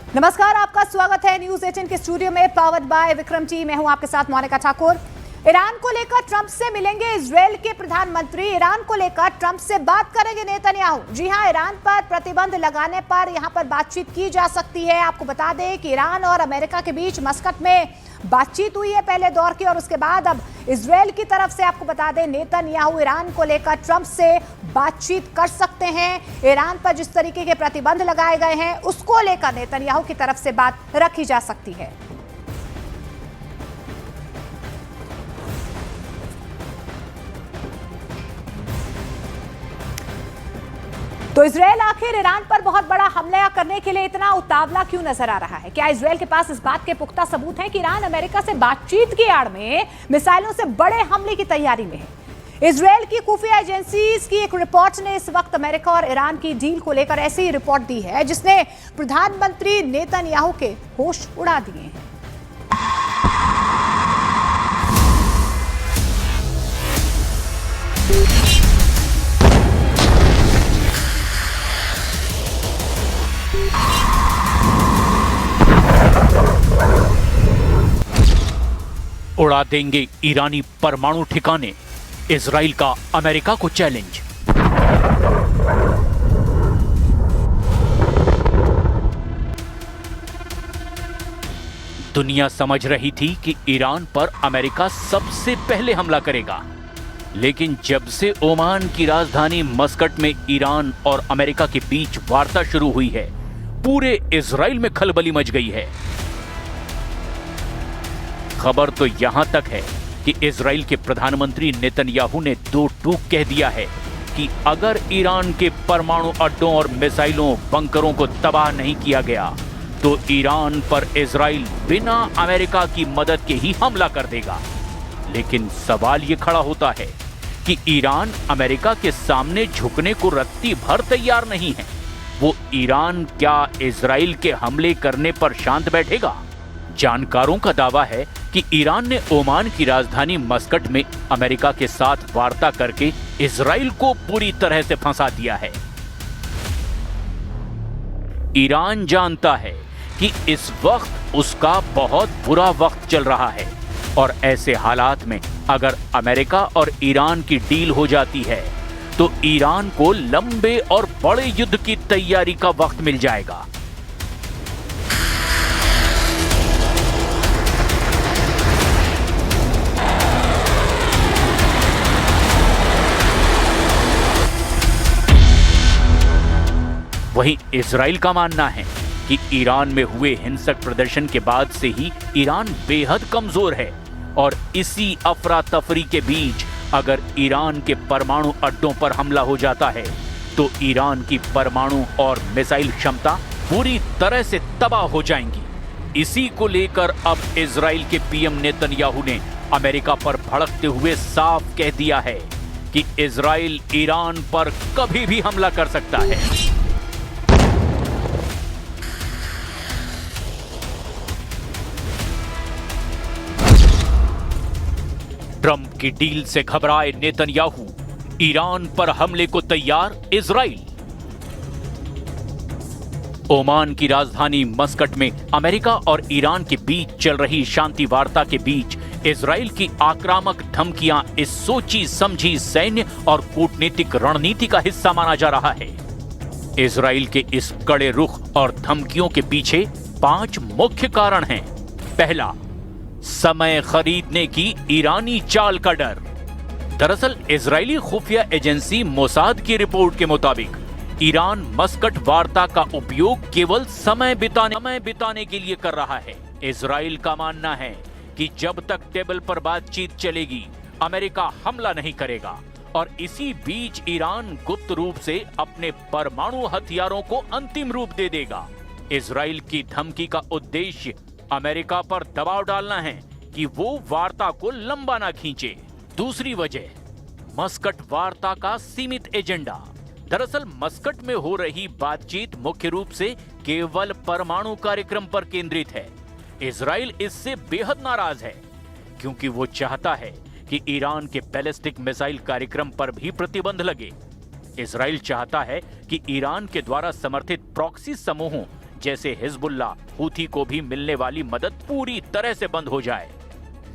नमस्कार, आपका स्वागत है न्यूज 18 के स्टूडियो में, पावर्ड बाय विक्रम टी। मैं हूं आपके साथ मोनिका ठाकुर। ईरान को लेकर ट्रंप से मिलेंगे इजरायल के प्रधानमंत्री। ईरान को लेकर ट्रंप से बात करेंगे नेतन्याहू। जी हां, ईरान पर प्रतिबंध लगाने पर यहां पर बातचीत की जा सकती है। आपको बता दें कि ईरान और अमेरिका के बीच मस्कट में बातचीत हुई है पहले दौर की, और उसके बाद अब इजरायल की तरफ से आपको बता दें नेतन्याहू ईरान को लेकर ट्रंप से बातचीत कर सकते हैं। ईरान पर जिस तरीके के प्रतिबंध लगाए गए हैं उसको लेकर नेतन्याहू की तरफ से बात रखी जा सकती है। तो इजरायल आखिर ईरान पर बहुत बड़ा हमला करने के लिए इतना उतावला क्यों नजर आ रहा है? क्या इजरायल के पास इस बात के पुख्ता सबूत हैं कि ईरान अमेरिका से बातचीत की आड़ में मिसाइलों से बड़े हमले की तैयारी में है? इजरायल की खुफिया एजेंसीज की एक रिपोर्ट ने इस वक्त अमेरिका और ईरान की डील को लेकर ऐसी ही रिपोर्ट दी है जिसने प्रधानमंत्री नेतन्याहू के होश उड़ा दिए हैं। उड़ा देंगे ईरानी परमाणु ठिकाने, इजराइल का अमेरिका को चैलेंज। दुनिया समझ रही थी कि ईरान पर अमेरिका सबसे पहले हमला करेगा, लेकिन जब से ओमान की राजधानी मस्कट में ईरान और अमेरिका के बीच वार्ता शुरू हुई है, पूरे इजराइल में खलबली मच गई है। खबर तो यहां तक है कि इजराइल के प्रधानमंत्री नेतन्याहू ने दो टूक कह दिया है कि अगर ईरान के परमाणु अड्डों और मिसाइलों बंकरों को तबाह नहीं किया गया तो ईरान पर इजराइल बिना अमेरिका की मदद के ही हमला कर देगा। लेकिन सवाल यह खड़ा होता है कि ईरान अमेरिका के सामने झुकने को रत्ती भर तैयार नहीं है। वो ईरान क्या इजराइल के हमले करने पर शांत बैठेगा? जानकारों का दावा है कि ईरान ने ओमान की राजधानी मस्कट में अमेरिका के साथ वार्ता करके इजराइल को पूरी तरह से फंसा दिया है। ईरान जानता है कि इस वक्त उसका बहुत बुरा वक्त चल रहा है, और ऐसे हालात में अगर अमेरिका और ईरान की डील हो जाती है तो ईरान को लंबे और बड़े युद्ध की तैयारी का वक्त मिल जाएगा। वहीं इजराइल का मानना है कि ईरान में हुए हिंसक प्रदर्शन के बाद से ही ईरान बेहद कमजोर है, और इसी अफरा तफरी के बीच अगर ईरान के परमाणु अड्डों पर हमला हो जाता है तो ईरान की परमाणु और मिसाइल क्षमता पूरी तरह से तबाह हो जाएंगी। इसी को लेकर अब इजराइल के पीएम नेतन्याहू ने अमेरिका पर भड़कते हुए साफ कह दिया है कि इजराइल ईरान पर कभी भी हमला कर सकता है। ट्रंप की डील से घबराए नेतन्याहू, ईरान पर हमले को तैयार इजराइल। ओमान की राजधानी मस्कट में अमेरिका और ईरान के बीच चल रही शांति वार्ता के बीच इजराइल की आक्रामक धमकियां इस सोची समझी सैन्य और कूटनीतिक रणनीति का हिस्सा माना जा रहा है। इजराइल के इस कड़े रुख और धमकियों के पीछे 5 मुख्य कारण हैं। पहला, समय खरीदने की ईरानी चाल का डर। दरअसल इजरायली खुफिया एजेंसी मोसाद की रिपोर्ट के मुताबिक ईरान मस्कट वार्ता का उपयोग केवल समय बिताने के लिए कर रहा है। इजराइल का मानना है कि जब तक टेबल पर बातचीत चलेगी अमेरिका हमला नहीं करेगा, और इसी बीच ईरान गुप्त रूप से अपने परमाणु हथियारों को अंतिम रूप दे देगा। इजराइल की धमकी का उद्देश्य अमेरिका पर दबाव डालना है कि वो वार्ता को लंबा ना खींचे। दूसरी वजह, मस्कट वार्ता का सीमित एजेंडा। दरअसल मस्कट में हो रही बातचीत मुख्य रूप से केवल परमाणु कार्यक्रम पर केंद्रित है। इजराइल इससे बेहद नाराज है क्योंकि वो चाहता है कि ईरान के बैलिस्टिक मिसाइल कार्यक्रम पर भी प्रतिबंध लगे। इजराइल चाहता है कि ईरान के द्वारा समर्थित प्रॉक्सी समूहों जैसे हिजबुल्ला, हूथी को भी मिलने वाली मदद पूरी तरह से बंद हो जाए।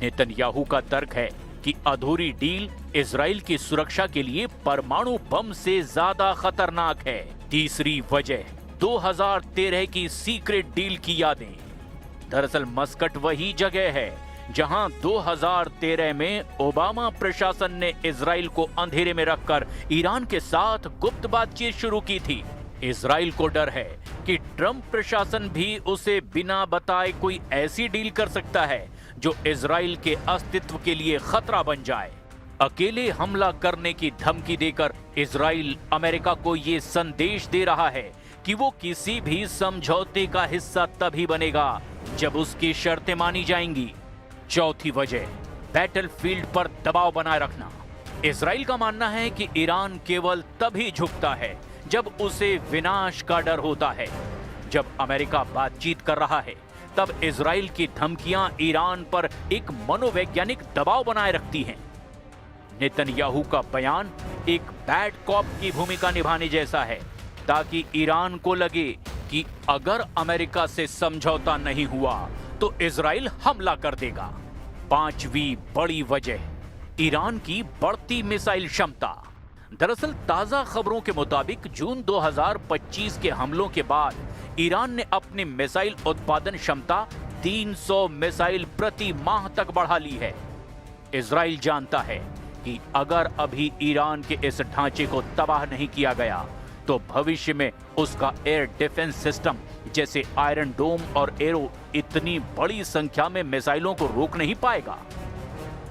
नेतन्याहू का तर्क है कि अधूरी डील इजराइल की सुरक्षा के लिए परमाणु बम से ज्यादा खतरनाक है। तीसरी वजह 2013 की सीक्रेट डील की यादें। दरअसल मस्कट वही जगह है जहां 2013 में ओबामा प्रशासन ने इजराइल को अंधेरे में रखकर ईरान के साथ गुप्त बातचीत शुरू की थी। इजराइल को डर है कि ट्रंप प्रशासन भी उसे बिना बताए कोई ऐसी डील कर सकता है जो इजराइल के अस्तित्व के लिए खतरा बन जाए। अकेले हमला करने की धमकी देकर इजराइल अमेरिका को ये संदेश दे रहा है कि वो किसी भी समझौते का हिस्सा तभी बनेगा जब उसकी शर्तें मानी जाएंगी। चौथी वजह, बैटलफील्ड पर दबाव बनाए रखना। इजराइल का मानना है कि ईरान केवल तभी झुकता है जब उसे विनाश का डर होता है। जब अमेरिका बातचीत कर रहा है तब इजराइल की धमकियां ईरान पर एक मनोवैज्ञानिक दबाव बनाए रखती हैं। नेतन्याहू का बयान एक बैड कॉप की भूमिका निभाने जैसा है, ताकि ईरान को लगे कि अगर अमेरिका से समझौता नहीं हुआ तो इजराइल हमला कर देगा। पांचवी बड़ी वजह, ईरान की बढ़ती मिसाइल क्षमता। दरअसल ताजा खबरों के मुताबिक जून 2025 के हमलों के बाद ईरान ने अपनी मिसाइल उत्पादन क्षमता 300 मिसाइल प्रति माह तक बढ़ा ली है। इजराइल जानता है कि अगर अभी ईरान के इस ढांचे को तबाह नहीं किया गया तो भविष्य में उसका एयर डिफेंस सिस्टम जैसे आयरन डोम और एरो इतनी बड़ी संख्या में मिसाइलों को रोक नहीं पाएगा।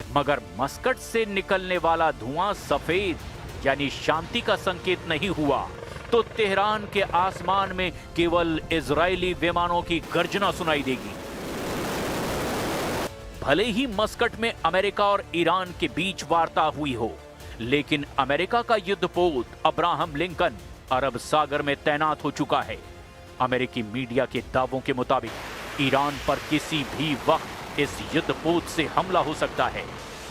मगर मस्कट से निकलने वाला धुआं सफेद यानी शांति का संकेत नहीं हुआ तो तेहरान के आसमान में केवल इजरायली विमानों की गर्जना सुनाई देगी। भले ही मस्कट में अमेरिका और ईरान के बीच वार्ता हुई हो, लेकिन अमेरिका का युद्धपोत अब्राहम लिंकन अरब सागर में तैनात हो चुका है। अमेरिकी मीडिया के दावों के मुताबिक ईरान पर किसी भी वक्त इस युद्धपोत से हमला हो सकता है।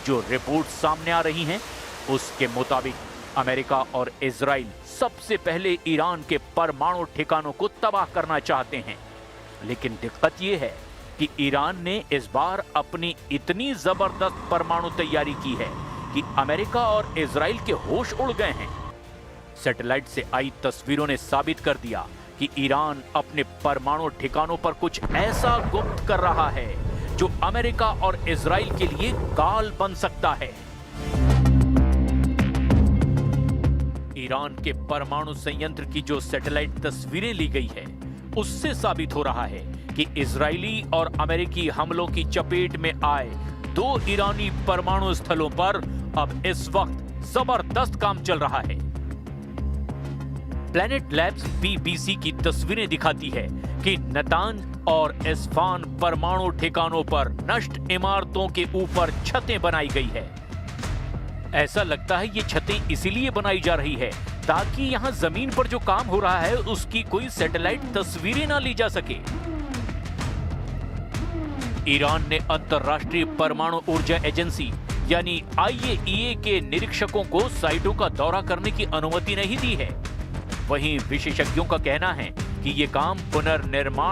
जो रिपोर्ट सामने आ रही हैं, उसके मुताबिक अमेरिका और इजराइल सबसे पहले ईरान के परमाणु ठिकानों को तबाह करना चाहते हैं। लेकिन दिक्कत यह है कि ईरान ने इस बार अपनी इतनी जबरदस्त परमाणु तैयारी की है कि अमेरिका और इजराइल के होश उड़ गए हैं। सैटेलाइट से आई तस्वीरों ने साबित कर दिया कि ईरान अपने परमाणु ठिकानों पर कुछ ऐसा गुप्त कर रहा है जो अमेरिका और इजराइल के लिए काल बन सकता है। ईरान के परमाणु संयंत्र की जो सैटेलाइट तस्वीरें ली गई है, उससे साबित हो रहा है कि इजरायली और अमेरिकी हमलों की चपेट में आए दो ईरानी परमाणु स्थलों पर अब इस वक्त जबरदस्त काम चल रहा है। प्लैनेट लैब्स बीबीसी की तस्वीरें दिखाती है कि नतांज और इस्फान परमाणु ठिकानों पर नष्ट इमारतों के ऊपर छतें बनाई गई है। ऐसा लगता है ये छतें इसीलिए बनाई जा रही है ताकि यहां जमीन पर जो काम हो रहा है उसकी कोई सैटेलाइट तस्वीरें ना ली जा सके। ईरान ने अंतर्राष्ट्रीय परमाणु ऊर्जा एजेंसी यानी IAEA के निरीक्षकों को साइटों का दौरा करने की अनुमति नहीं दी है। वहीं विशेषज्ञों का कहना है कि ये काम पुनर्निर्माण